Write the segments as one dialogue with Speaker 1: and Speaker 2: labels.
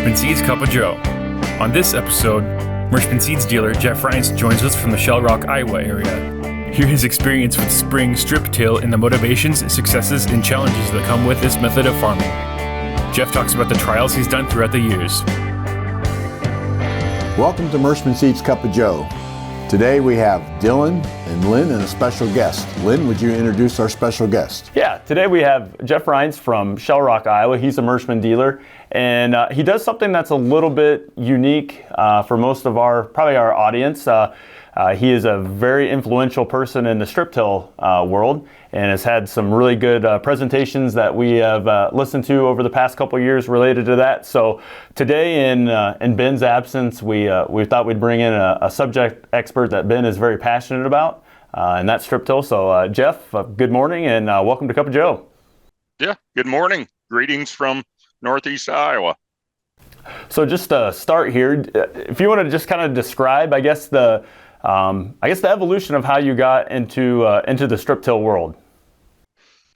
Speaker 1: Merschman Seeds Cup of Joe. On this episode, Merschman Seeds dealer Jeff Reints joins us from the Shell Rock, Iowa area. Hear his experience with spring strip till and the motivations, successes, and challenges that come with this method of farming. Jeff talks about the trials he's done throughout the years.
Speaker 2: Welcome to Merschman Seeds Cup of Joe. Today we have Dylan and Lynn and a special guest. Lynn, would you introduce our special guest?
Speaker 3: Yeah, today we have Jeff Reints from Shell Rock, Iowa. He's a Merschman dealer, and he does something that's a little bit unique for most of probably our audience. He is a very influential person in the strip till world and has had some really good presentations that we have listened to over the past couple of years related to that. So today in Ben's absence, we thought we'd bring in a subject expert that Ben is very passionate about, and that's strip till. So Jeff, good morning and welcome to Cup of Joe.
Speaker 4: Yeah, good morning. Greetings from Northeast Iowa.
Speaker 3: So just to start here, if you want to just kind of describe, I guess the evolution of how you got into the strip till world.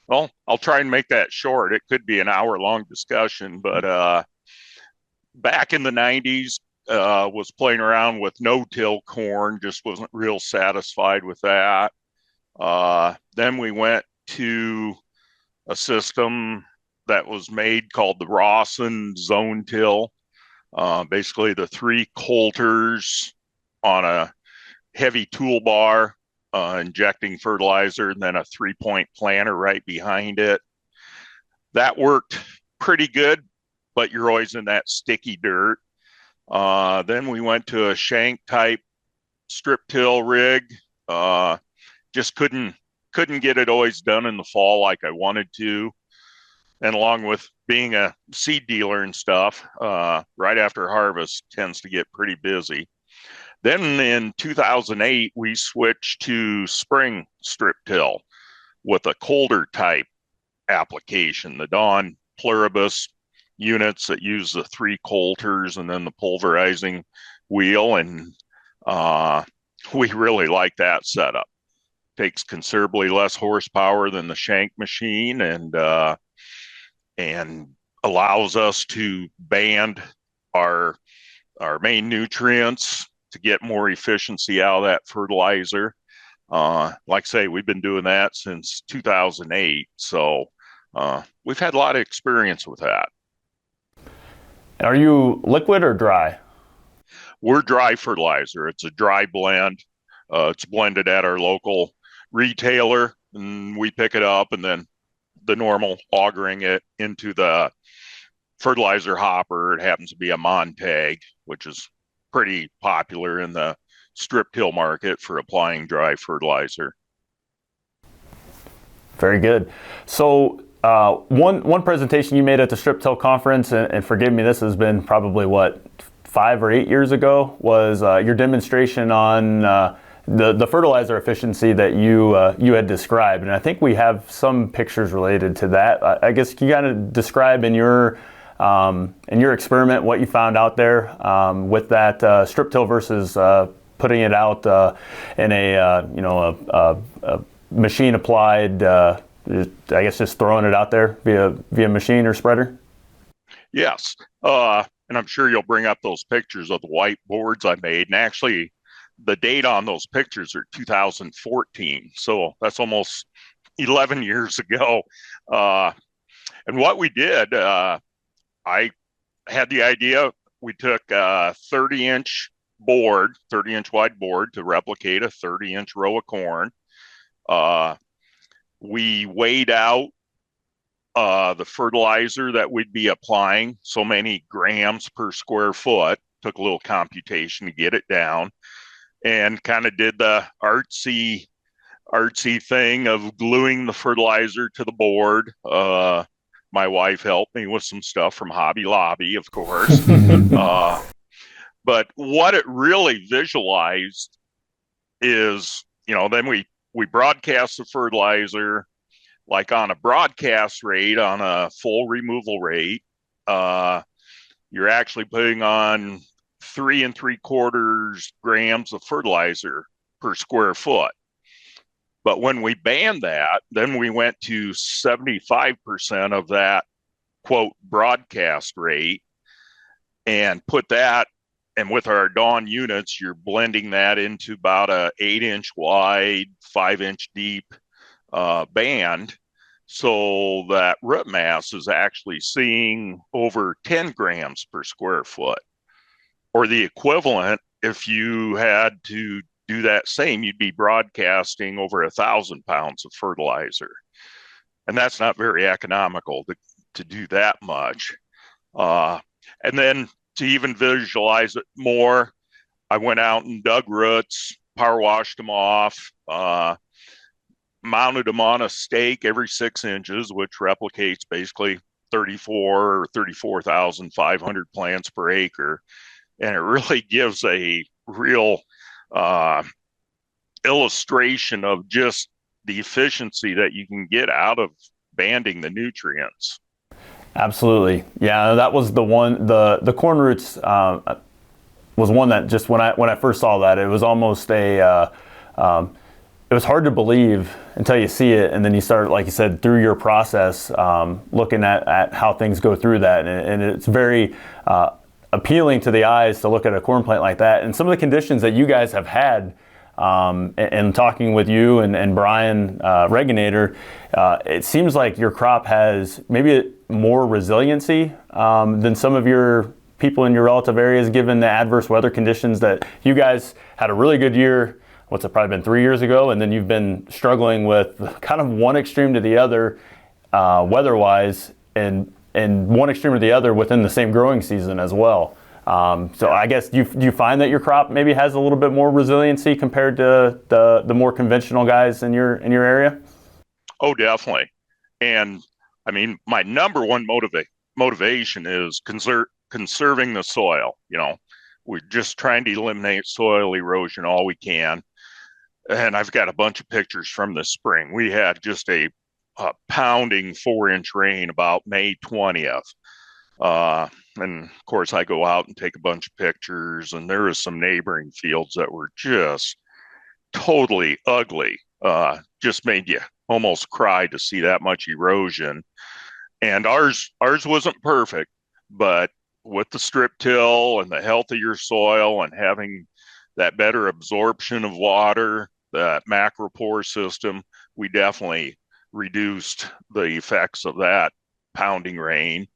Speaker 4: Well, I'll try and make that short. It could be an hour-long discussion, but back in the 90s, was playing around with no-till corn, just wasn't real satisfied with that. Then we went to a system that was made called the Rawson Zone Till. Basically the three coulters on a heavy toolbar, injecting fertilizer, and then a 3-point planter right behind it. That worked pretty good, but you're always in that sticky dirt. Then we went to a shank type strip till rig. Just couldn't get it always done in the fall like I wanted to. And along with being a seed dealer and stuff, right after harvest tends to get pretty busy. Then in 2008, we switched to spring strip till with a colder type application, the Dawn Pluribus units that use the three coulters and then the pulverizing wheel. And we really like that setup. Takes considerably less horsepower than the shank machine and allows us to band our main nutrients to get more efficiency out of that fertilizer. Like I say, we've been doing that since 2008. So we've had a lot of experience with that.
Speaker 3: Are you liquid or dry?
Speaker 4: We're dry fertilizer. It's a dry blend. It's blended at our local retailer, and we pick it up and then the normal augering it into the fertilizer hopper. It happens to be a Montag, which is pretty popular in the strip till market for applying dry fertilizer.
Speaker 3: Very good. So one presentation you made at the strip till conference, and forgive me, this has been probably 5 or 8 years ago, was your demonstration on the fertilizer efficiency that you had described, and I think we have some pictures related to that. I guess can you kind of describe in your experiment what you found out there with that strip till versus putting it out in a machine applied, I guess just throwing it out there via machine or spreader?
Speaker 4: Yes, and I'm sure you'll bring up those pictures of the whiteboards I made, and actually the date on those pictures are 2014, so that's almost 11 years ago. And what we did, I had the idea. We took a 30-inch wide board to replicate a 30-inch row of corn. We weighed out the fertilizer that we'd be applying, so many grams per square foot. Took a little computation to get it down, and kind of did the artsy thing of gluing the fertilizer to the board. My wife helped me with some stuff from Hobby Lobby, of course. But what it really visualized is, then we broadcast the fertilizer, like on a broadcast rate, on a full removal rate. You're actually putting on 3 3/4 grams of fertilizer per square foot. But when we banned that, then we went to 75% of that, quote, broadcast rate. and put that, and with our Dawn units, you're blending that into about a 8-inch wide, 5-inch deep band. So that root mass is actually seeing over 10 grams per square foot, or the equivalent. If you had to do that same, you'd be broadcasting over 1,000 pounds of fertilizer. And that's not very economical to do that much. And then to even visualize it more, I went out and dug roots, power washed them off, mounted them on a stake every 6 inches, which replicates basically 34 or 34,500 plants per acre. And it really gives a real illustration of just the efficiency that you can get out of banding the nutrients.
Speaker 3: Absolutely. Yeah, that was the one, the corn roots was one that just when I first saw that, it was almost it was hard to believe until you see it, and then you start, like you said, through your process, looking at how things go through that, and it's very appealing to the eyes to look at a corn plant like that. And some of the conditions that you guys have had, and talking with you and Brian Reginator, it seems like your crop has maybe more resiliency than some of your people in your relative areas, given the adverse weather conditions that you guys had a really good year. What's it, probably been 3 years ago, and then you've been struggling with kind of one extreme to the other weather-wise, and one extreme to the other within the same growing season as well. So I guess do you find that your crop maybe has a little bit more resiliency compared to the more conventional guys in your area?
Speaker 4: Oh, definitely. And I mean, my number one motivation is conserving the soil. You know, we're just trying to eliminate soil erosion all we can. And I've got a bunch of pictures from this spring. We had just a pounding 4-inch rain about May 20th. And of course, I go out and take a bunch of pictures, and there is some neighboring fields that were just totally ugly. Just made you almost cry to see that much erosion. And ours wasn't perfect, but with the strip till and the healthier soil and having that better absorption of water, that macropore system, we definitely reduced the effects of that pounding rain.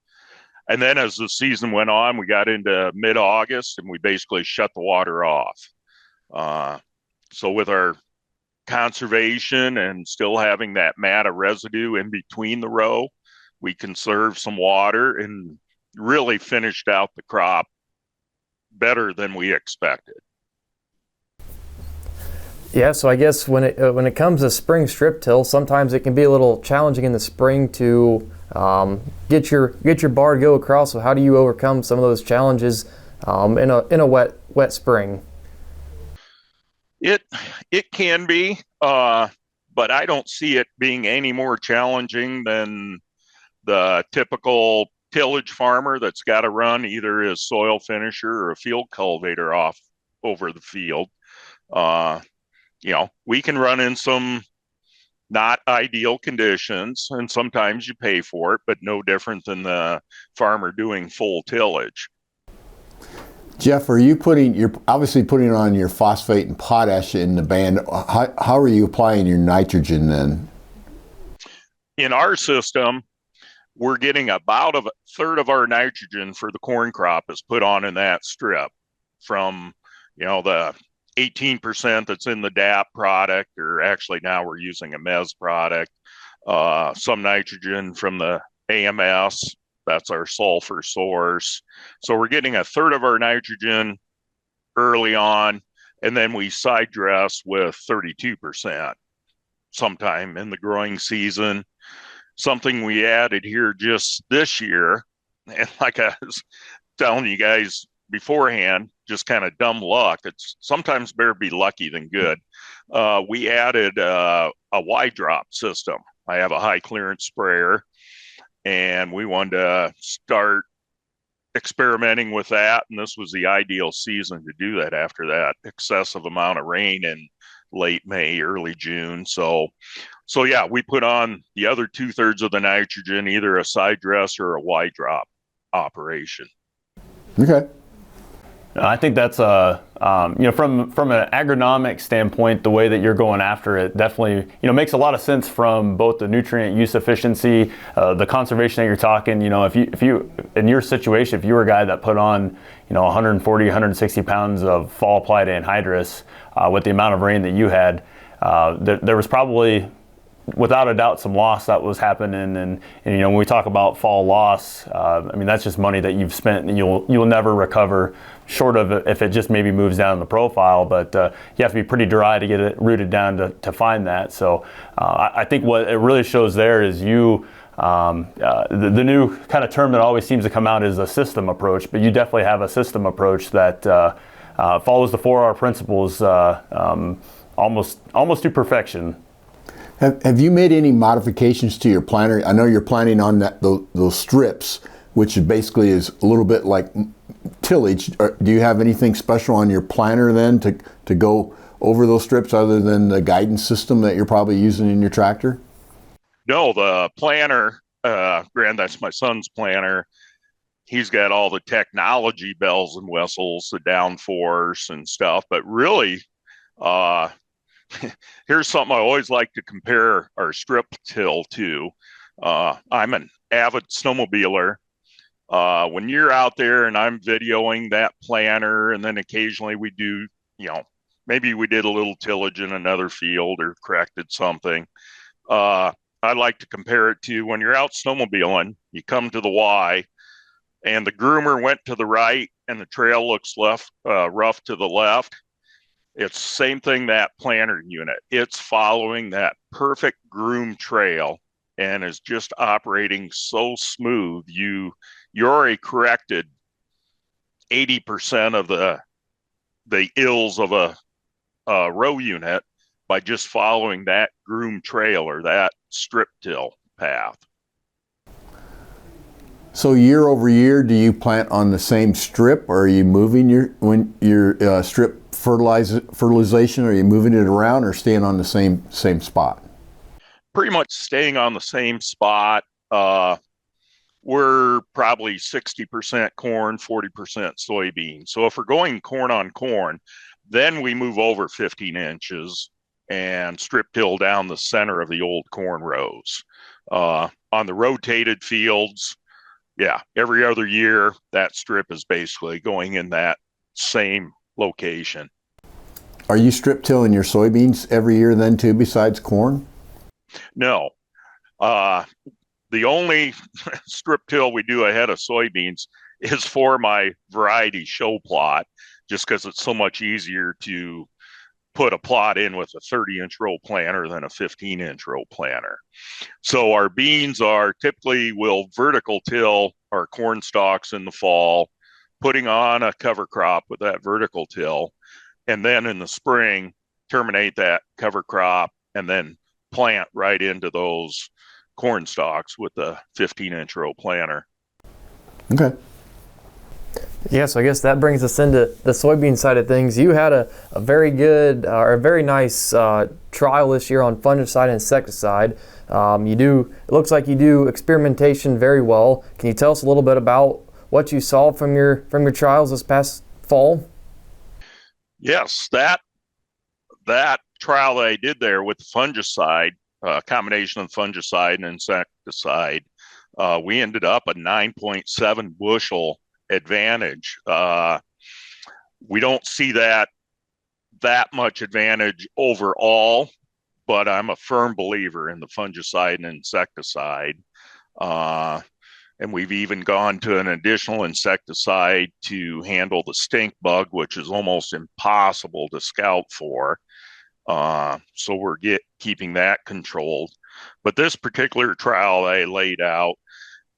Speaker 4: And then as the season went on, we got into mid-August and we basically shut the water off. So with our conservation and still having that matta residue in between the row, we conserved some water and really finished out the crop better than we expected.
Speaker 5: Yeah, so I guess when it comes to spring strip till, sometimes it can be a little challenging in the spring to get your bar to go across. So how do you overcome some of those challenges in a wet spring?
Speaker 4: It can be, but I don't see it being any more challenging than the typical tillage farmer that's got to run either a soil finisher or a field cultivator off over the field. You know, we can run in some not ideal conditions, and sometimes you pay for it, but no different than the farmer doing full tillage.
Speaker 2: Jeff, you're obviously putting on your phosphate and potash in the band. How are you applying your nitrogen then?
Speaker 4: In our system, we're getting about a third of our nitrogen for the corn crop is put on in that strip from, you know, the 18% that's in the DAP product, or actually now we're using a MES product, some nitrogen from the AMS, that's our sulfur source. So we're getting a third of our nitrogen early on, and then we side dress with 32% sometime in the growing season. Something we added here just this year, and like I was telling you guys beforehand, just kind of dumb luck. It's sometimes better be lucky than good. We added a Y drop system. I have a high clearance sprayer, and we wanted to start experimenting with that. And this was the ideal season to do that after that excessive amount of rain in late May, early June. So yeah, we put on the other 2/3 of the nitrogen, either a side dress or a Y drop operation.
Speaker 2: Okay.
Speaker 3: I think that's from an agronomic standpoint, the way that you're going after it definitely makes a lot of sense from both the nutrient use efficiency, the conservation that you're talking. If you in your situation, if you were a guy that put on 140, 160 pounds of fall applied anhydrous with the amount of rain that you had, there was probably, without a doubt, some loss that was happening, and when we talk about fall loss, that's just money that you've spent and you'll never recover, short of if it just maybe moves down the profile. But you have to be pretty dry to get it rooted down to find that. So I think what it really shows there is the new kind of term that always seems to come out is a system approach, but you definitely have a system approach that follows the 4R principles almost to perfection.
Speaker 2: Have you made any modifications to your planter? I know you're planting on those strips, which basically is a little bit like tillage. Do you have anything special on your planter then to go over those strips other than the guidance system that you're probably using in your tractor?
Speaker 4: No, the planter, that's my son's planter. He's got all the technology bells and whistles, the downforce and stuff, but really, here's something I always like to compare our strip till to. I'm an avid snowmobiler. When you're out there and I'm videoing that planter, and then occasionally we do, maybe we did a little tillage in another field or corrected something. I like to compare it to when you're out snowmobiling, you come to the Y and the groomer went to the right and the trail looks rough to the left. It's the same thing, that planter unit. It's following that perfect groom trail and is just operating so smooth. You already corrected 80% of the ills of a row unit by just following that groom trail or that strip till path.
Speaker 2: So year over year, do you plant on the same strip, or are you moving your strip fertilization? Are you moving it around or staying on the same spot?
Speaker 4: Pretty much staying on the same spot. We're probably 60% corn, 40% soybean. So if we're going corn on corn, then we move over 15 inches and strip till down the center of the old corn rows. On the rotated fields, every other year, that strip is basically going in that same location.
Speaker 2: Are you strip tilling your soybeans every year then too, besides corn?
Speaker 4: No. The only strip till we do ahead of soybeans is for my variety show plot, just because it's so much easier to put a plot in with a 30-inch row planter than a 15-inch row planter. So our beans are typically, we'll vertical till our corn stalks in the fall, putting on a cover crop with that vertical till, and then in the spring, terminate that cover crop and then plant right into those corn stalks with the 15-inch row planter.
Speaker 2: Okay.
Speaker 5: Yeah, so I guess that brings us into the soybean side of things. You had a very good or a very nice trial this year on fungicide and insecticide. It looks like you do experimentation very well. Can you tell us a little bit about what you saw from your trials this past fall?
Speaker 4: Yes, that trial that I did there with the fungicide, combination of fungicide and insecticide, we ended up a 9.7 bushel advantage. We don't see that much advantage overall, but I'm a firm believer in the fungicide and insecticide. And we've even gone to an additional insecticide to handle the stink bug, which is almost impossible to scout for. So we're keeping that controlled. But this particular trial I laid out,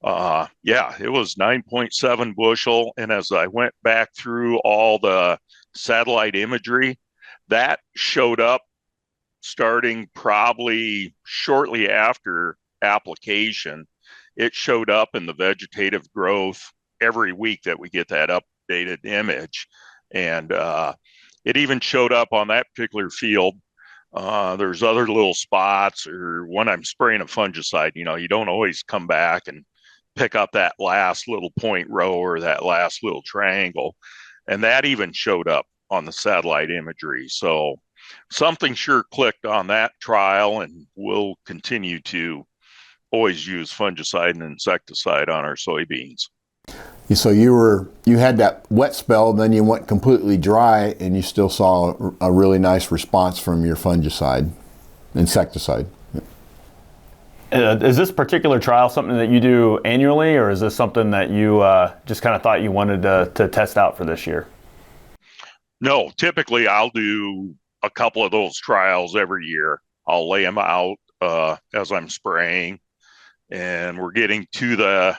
Speaker 4: it was 9.7 bushel. And as I went back through all the satellite imagery, that showed up starting probably shortly after application. It showed up in the vegetative growth every week that we get that updated image. And it even showed up on that particular field. There's other little spots, or when I'm spraying a fungicide, you don't always come back and pick up that last little point row or that last little triangle. And that even showed up on the satellite imagery. So something sure clicked on that trial, and we'll continue to always use fungicide and insecticide on our soybeans.
Speaker 2: So you had that wet spell, and then you went completely dry, and you still saw a really nice response from your fungicide, insecticide.
Speaker 3: Is this particular trial something that you do annually, or is this something that you just kind of thought you wanted to test out for this year?
Speaker 4: No, typically I'll do a couple of those trials every year. I'll lay them out as I'm spraying, and we're getting to the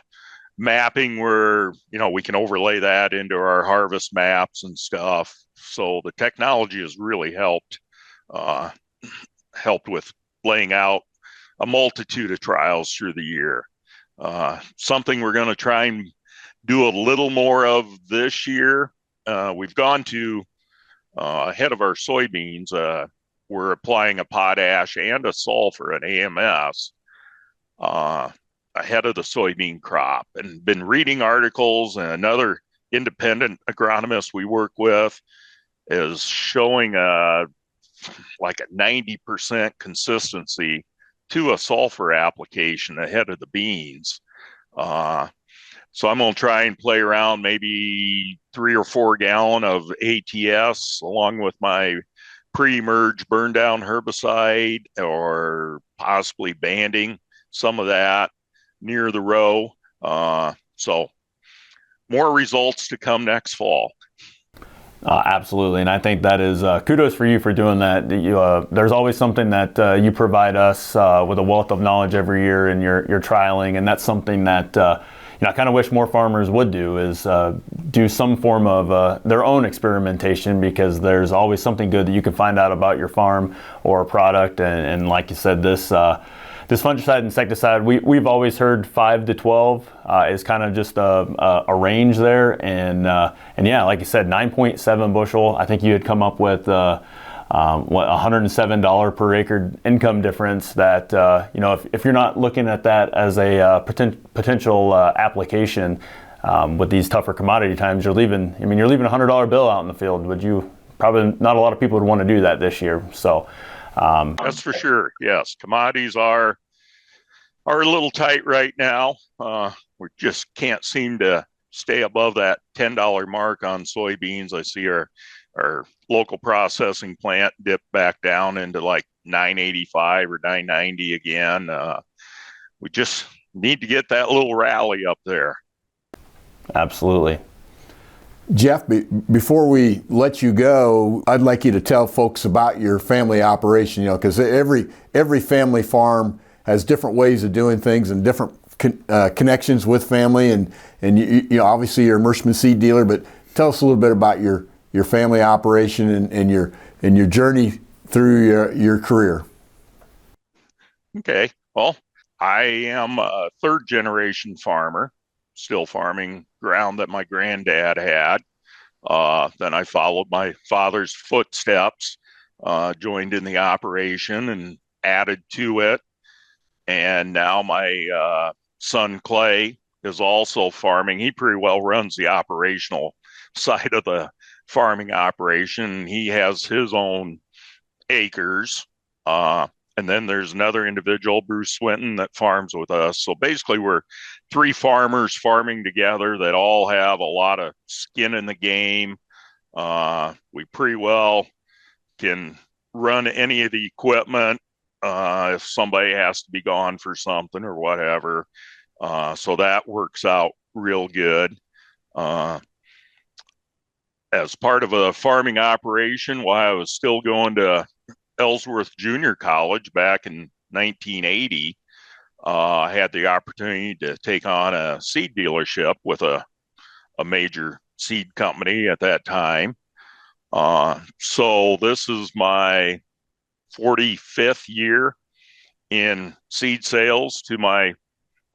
Speaker 4: mapping where, we can overlay that into our harvest maps and stuff. So the technology has really helped with laying out a multitude of trials through the year. Something we're going to try and do a little more of this year. We've gone to ahead of our soybeans. We're applying a potash and a sulfur, an AMS, ahead of the soybean crop, and been reading articles. And another independent agronomist we work with is showing like a 90% consistency to a sulfur application ahead of the beans. So I'm going to try and play around maybe 3 or 4 gallon of ATS along with my pre-emerge burn down herbicide, or possibly banding some of that near the row. So more results to come next fall.
Speaker 3: Absolutely, and I think that is kudos for you for doing that. There's always something that you provide us with a wealth of knowledge every year in your trialing, and that's something that I kind of wish more farmers would do, is do some form of their own experimentation, because there's always something good that you can find out about your farm or a product. And like you said, this fungicide insecticide, we've always heard 5 to 12 is kind of just a range there. And yeah, like you said, 9.7 bushel. I think you had come up with $107 per acre income difference. That if you're not looking at that as a potential application with these tougher commodity times, you're leaving a $100 bill out in the field. Probably not a lot of people would want to do that this year. So.
Speaker 4: That's for sure. Yes, commodities are a little tight right now. We just can't seem to stay above that $10 mark on soybeans. I see our local processing plant dip back down into like $9.85 or $9.90 again. We just need to get that little rally up there.
Speaker 3: Absolutely.
Speaker 2: Jeff, before we let you go, I'd like you to tell folks about your family operation, because every family farm has different ways of doing things and different connections with family. And obviously you're a Merschman seed dealer, but tell us a little bit about your family operation and your journey through your career.
Speaker 4: Okay. Well, I am a 3rd generation farmer, still farming ground that my granddad had. Then I followed my father's footsteps, joined in the operation and added to it. And now my son Clay is also farming. He pretty well runs the operational side of the farming operation. He has his own acres. And then there's another individual, Bruce Swinton, that farms with us. So basically we're 3 farmers farming together that all have a lot of skin in the game. We pretty well can run any of the equipment if somebody has to be gone for something or whatever. So that works out real good. As part of a farming operation, while I was still going to Ellsworth Junior College back in 1980, I had the opportunity to take on a seed dealership with a major seed company at that time. So this is my 45th year in seed sales to my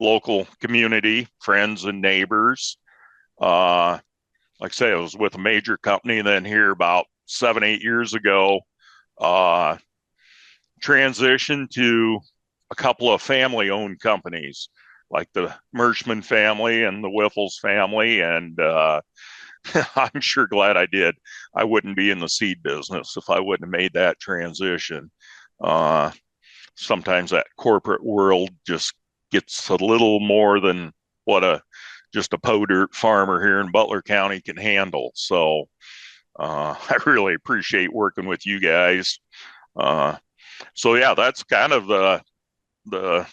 Speaker 4: local community, friends and neighbors. Like I say, I was with a major company, then here about 7-8 years ago, transitioned to a couple of family-owned companies. like the Merschman family and the Wiffles family. And I'm sure glad I did. I wouldn't be in the seed business if I wouldn't have made that transition. Sometimes that corporate world just gets a little more than what just a po-dirt farmer here in Butler County can handle. So I really appreciate working with you guys. So yeah, that's kind of the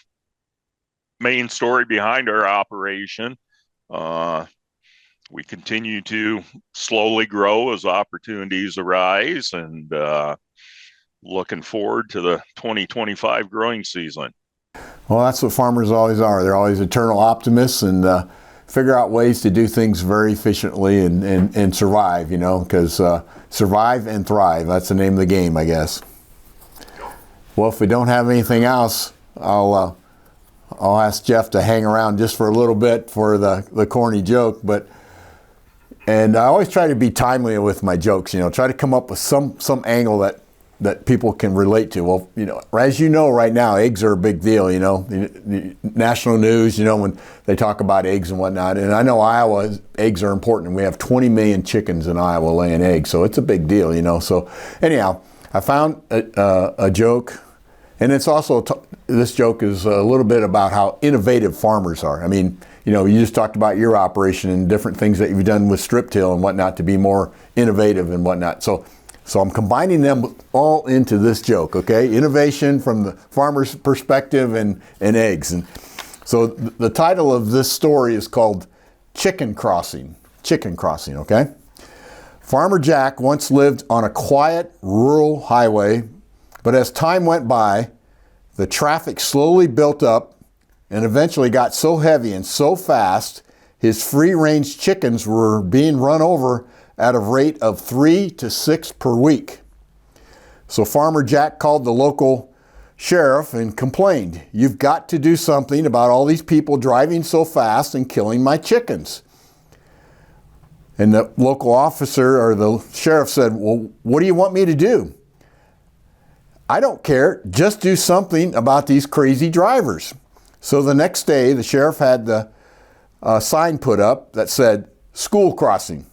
Speaker 4: main story behind our operation. We continue to slowly grow as opportunities arise, and looking forward to the 2025 growing season.
Speaker 2: Well, that's what farmers always are. They're always eternal optimists and figure out ways to do things very efficiently and survive, because survive and thrive, that's the name of the game, I guess. Well, if we don't have anything else, I'll ask Jeff to hang around just for a little bit for the corny joke, and I always try to be timely with my jokes, try to come up with some angle that people can relate to. Well, as you know right now, eggs are a big deal, the national news, when they talk about eggs and whatnot. And I know Iowa, eggs are important. We have 20 million chickens in Iowa laying eggs, so it's a big deal, So anyhow, I found a joke, and it's also, this joke is a little bit about how innovative farmers are. I mean, you just talked about your operation and different things that you've done with strip till and whatnot to be more innovative and whatnot. So I'm combining them all into this joke, okay? Innovation from the farmer's perspective and eggs. And so the title of this story is called Chicken Crossing. Chicken Crossing, okay? Farmer Jack once lived on a quiet rural highway, but as time went by, the traffic slowly built up and eventually got so heavy and so fast, his free-range chickens were being run over at a rate of 3 to 6 per week. So Farmer Jack called the local sheriff and complained, "You've got to do something about all these people driving so fast and killing my chickens." And the local officer or the sheriff said, "Well, what do you want me to do?" "I don't care, just do something about these crazy drivers." So the next day, the sheriff had the sign put up that said, "School crossing."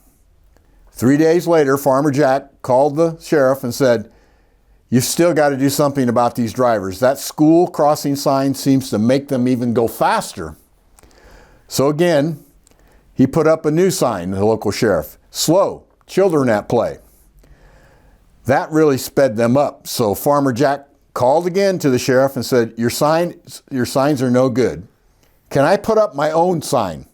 Speaker 2: 3 days later, Farmer Jack called the sheriff and said, "You've still got to do something about these drivers. That school crossing sign seems to make them even go faster." So again, he put up a new sign, the local sheriff, "Slow, children at play." That really sped them up. So Farmer Jack called again to the sheriff and said, your signs are no good. Can I put up my own sign?"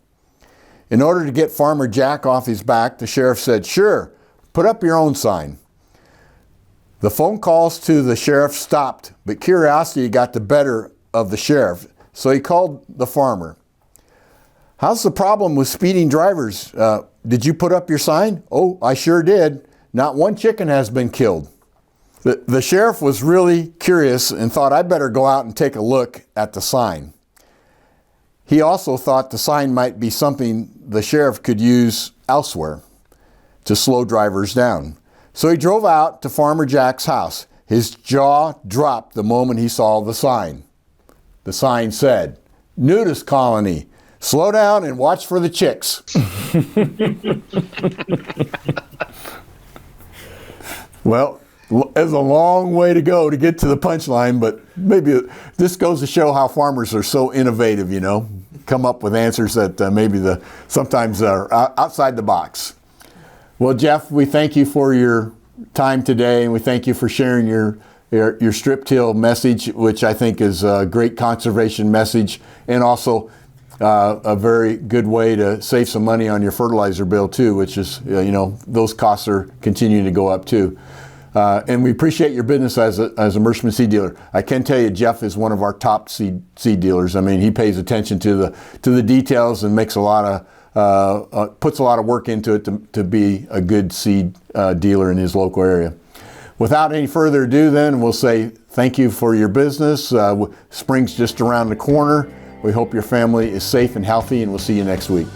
Speaker 2: In order to get Farmer Jack off his back, the sheriff said, "Sure, put up your own sign." The phone calls to the sheriff stopped, but curiosity got the better of the sheriff, so he called the farmer. "How's the problem with speeding drivers? Did you put up your sign?" "Oh, I sure did. Not one chicken has been killed." The sheriff was really curious and thought, "I'd better go out and take a look at the sign." He also thought the sign might be something the sheriff could use elsewhere to slow drivers down. So he drove out to Farmer Jack's house. His jaw dropped the moment he saw the sign. The sign said, "Nudist colony. Slow down and watch for the chicks." Well, there's a long way to go to get to the punchline, but maybe this goes to show how farmers are so innovative, come up with answers that maybe sometimes are outside the box. Well, Jeff, we thank you for your time today, and we thank you for sharing your strip till message, which I think is a great conservation message, and also a very good way to save some money on your fertilizer bill too, which is, those costs are continuing to go up too. And we appreciate your business as a Merschman seed dealer. I can tell you, Jeff is one of our top seed dealers. I mean, he pays attention to the details and makes puts a lot of work into it to be a good seed dealer in his local area. Without any further ado, then we'll say thank you for your business. Spring's just around the corner. We hope your family is safe and healthy, and we'll see you next week.